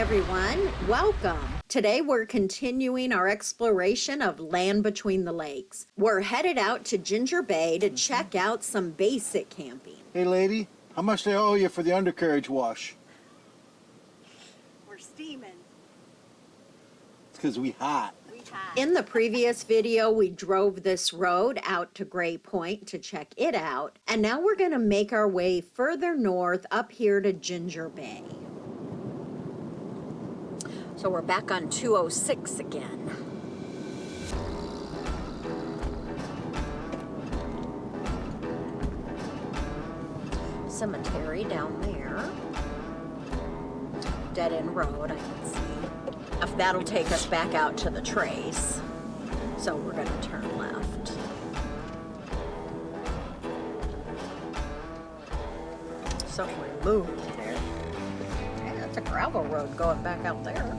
everyone, welcome. Today we're continuing our exploration of land between the lakes. We're headed out to Ginger Bay to check out some basic camping. Hey lady, how much do I owe you for the undercarriage wash? We're steaming. It's because we hot. In the previous video, we drove this road out to Gray Point to check it out, and now we're going to make our way further north up here to Ginger Bay. So we're back on 206 again. Cemetery down there. Dead end road, I can see. If that'll take us back out to the trace. So we're going to turn left. Something we moved there. Yeah, it's a gravel road going back out there.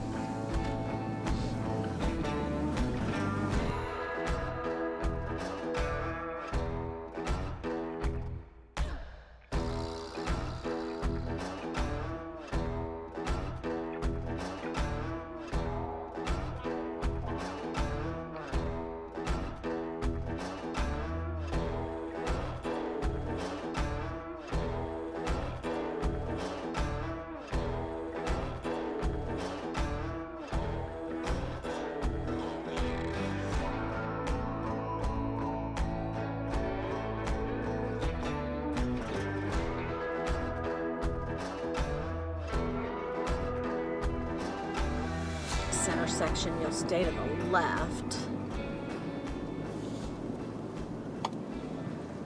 Intersection, you'll stay to the left.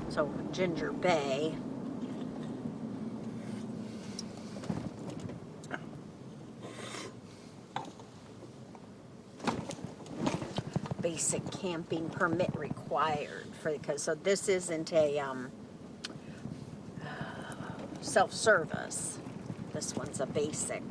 So Ginger Bay. Basic camping permit required because so this isn't a self-service. This one's a basic.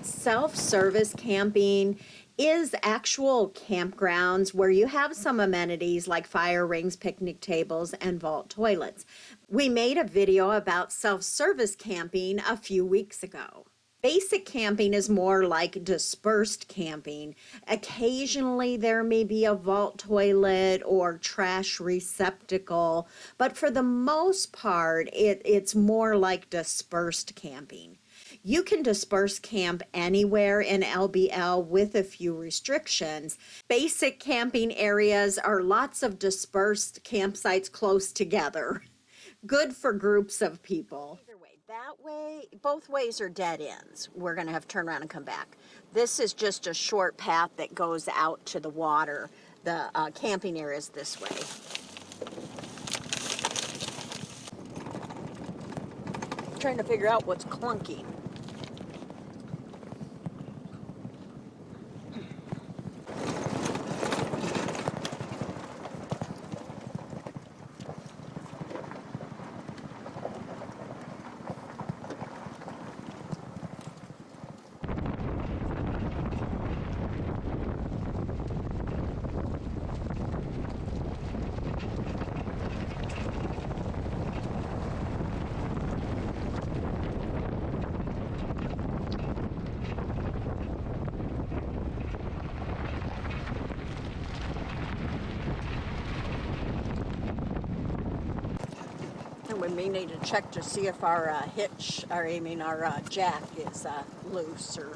Self-service camping is actual campgrounds where you have some amenities like fire rings, picnic tables, and vault toilets. We made a video about self-service camping a few weeks ago. Basic camping is more like dispersed camping. Occasionally there may be a vault toilet or trash receptacle, but for the most part it's more like dispersed camping. You can disperse camp anywhere in LBL with a few restrictions. Basic camping areas are lots of dispersed campsites close together. Good for groups of people. Either way, that way, both ways are dead ends. We're going to have to turn around and come back. This is just a short path that goes out to the water. The camping area is this way. Trying to figure out what's clunking. We may need to check to see if our hitch, or I mean our jack is loose or...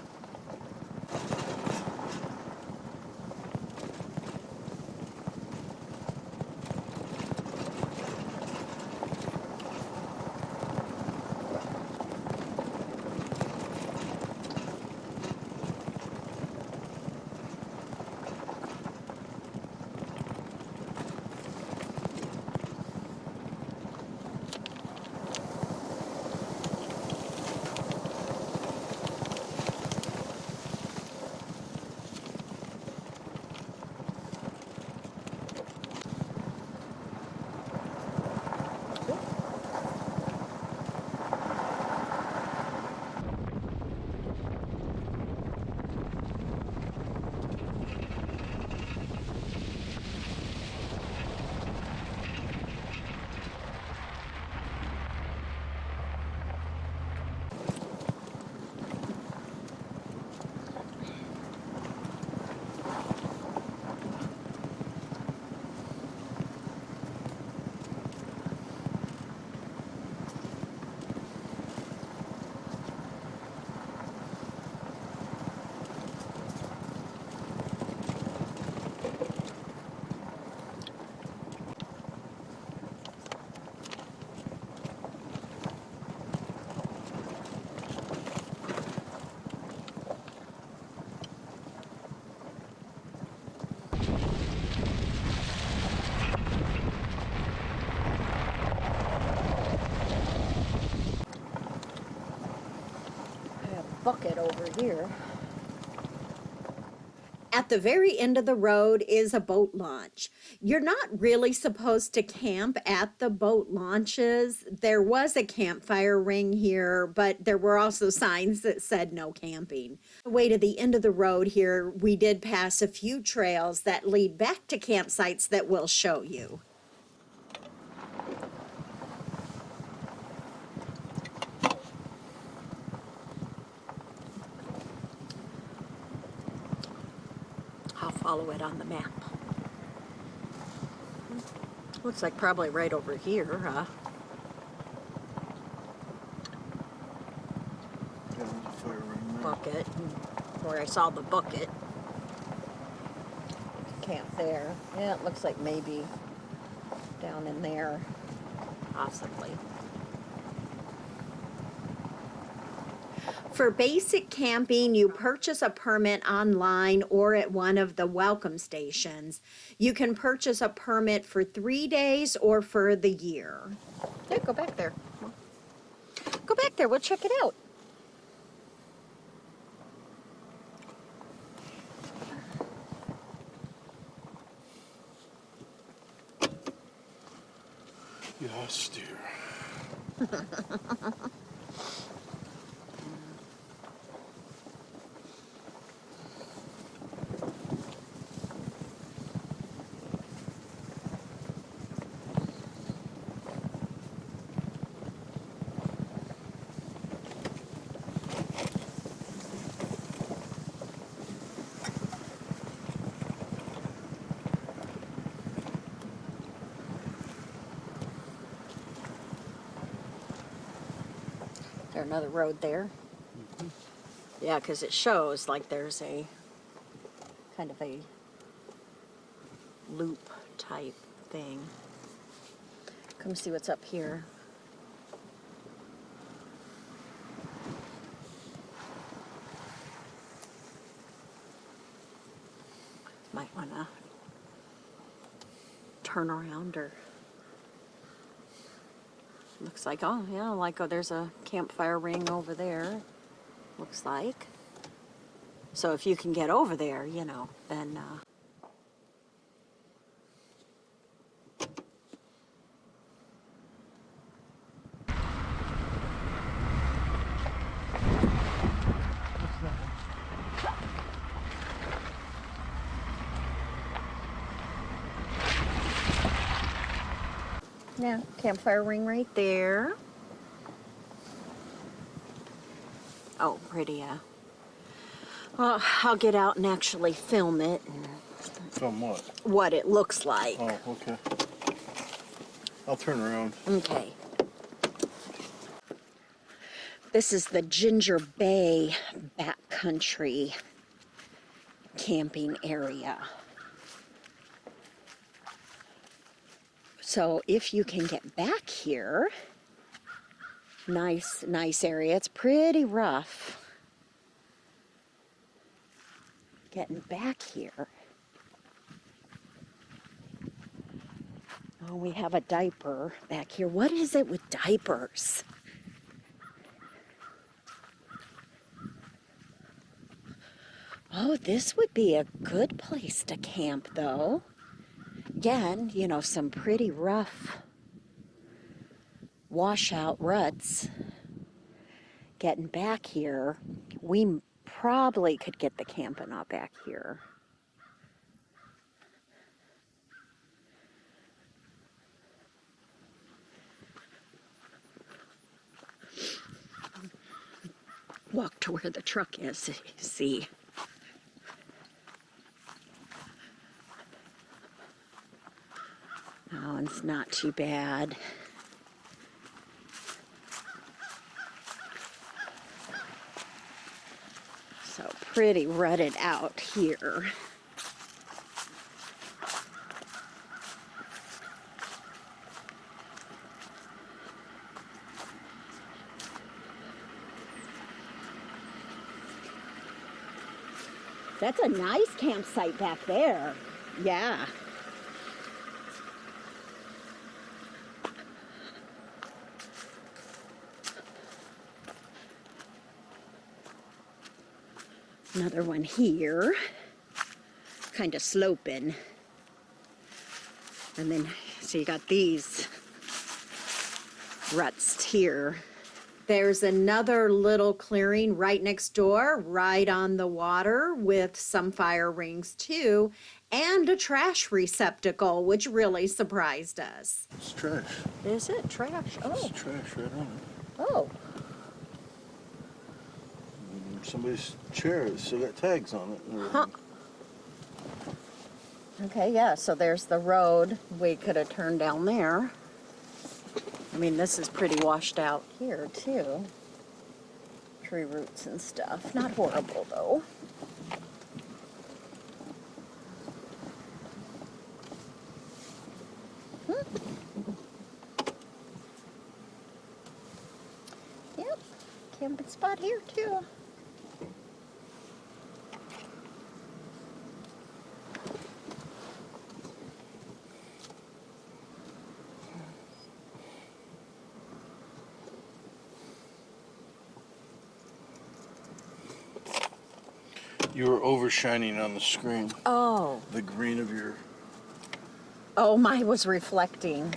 bucket over here. At the very end of the road is a boat launch. You're not really supposed to camp at the boat launches. There was a campfire ring here, but there were also signs that said no camping. On the way to the end of the road here, we did pass a few trails that lead back to campsites that we'll show you. I'll follow it on the map. Looks like probably right over here. Yeah, there's a fire ring there. Bucket, where I saw the bucket. Camp there. Yeah, it looks like maybe down in there, possibly. For basic camping, you purchase a permit online or at one of the welcome stations. You can purchase a permit for 3 days or for the year. Yeah, go back there. Go back there, we'll check it out. Yes, dear. Is there another road there? Yeah, because it shows like there's a kind of a loop type thing. Come see what's up here. Might want to turn around or looks like, oh yeah, like, oh, there's a campfire ring over there, looks like. So if you can get over there, you know, then yeah, campfire ring right there. Oh, pretty, well, I'll get out and actually film it and From what? what it looks like. Oh, okay. I'll turn around. Okay. This is the Ginger Bay backcountry camping area. So if you can get back here, nice area. It's pretty rough getting back here. Oh, we have a diaper back here. What is it with diapers? Oh, this would be a good place to camp, though. Again, you know, some pretty rough washout ruts. Getting back here, we probably could get the camping out back here. Walk to where the truck is, see. Oh, it's not too bad. So pretty rutted out here. That's a nice campsite back there. Yeah. Another one here, kind of sloping. And then, so you got these ruts here. There's another little clearing right next door, right on the water, with some fire rings too, and a trash receptacle, which really surprised us. It's trash. Is it trash? Oh. It's trash right on it. Oh. Somebody's chair has still got tags on it. Huh. Okay, yeah, so there's the road. We could have turned down there. I mean, this is pretty washed out here, too. Tree roots and stuff. Not horrible, though. Yep, camping spot here, too. You were overshining on the screen. Oh. The green of your... Oh, mine was reflecting.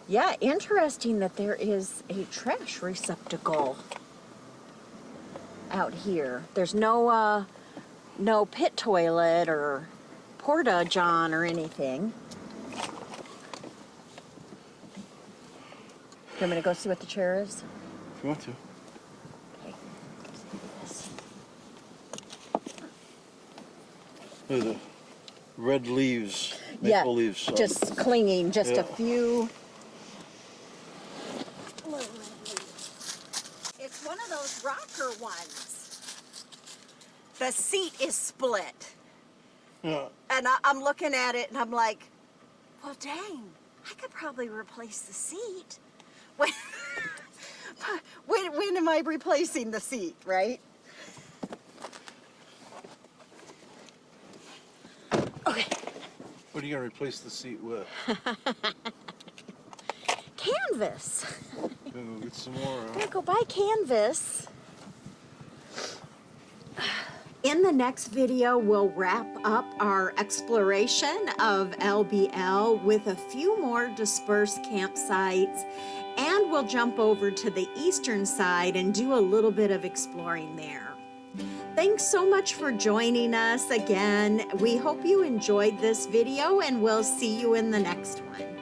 Yeah, interesting that there is a trash receptacle out here. There's no pit toilet or porta-john or anything. You want me to go see what the chair is? If you want to. Okay. Look at the red leaves, maple leaves. So. Just clinging, just Yeah. a few. It's one of those rocker ones. The seat is split. Yeah. And I'm looking at it and I'm like, well, dang, I could probably replace the seat. When am I replacing the seat, right? Okay. What are you going to replace the seat with? Canvas. You going to go get some more? I'm gonna go buy canvas. In the next video, we'll wrap up our exploration of LBL with a few more dispersed campsites, and we'll jump over to the eastern side and do a little bit of exploring there. Thanks so much for joining us again. We hope you enjoyed this video, and we'll see you in the next one.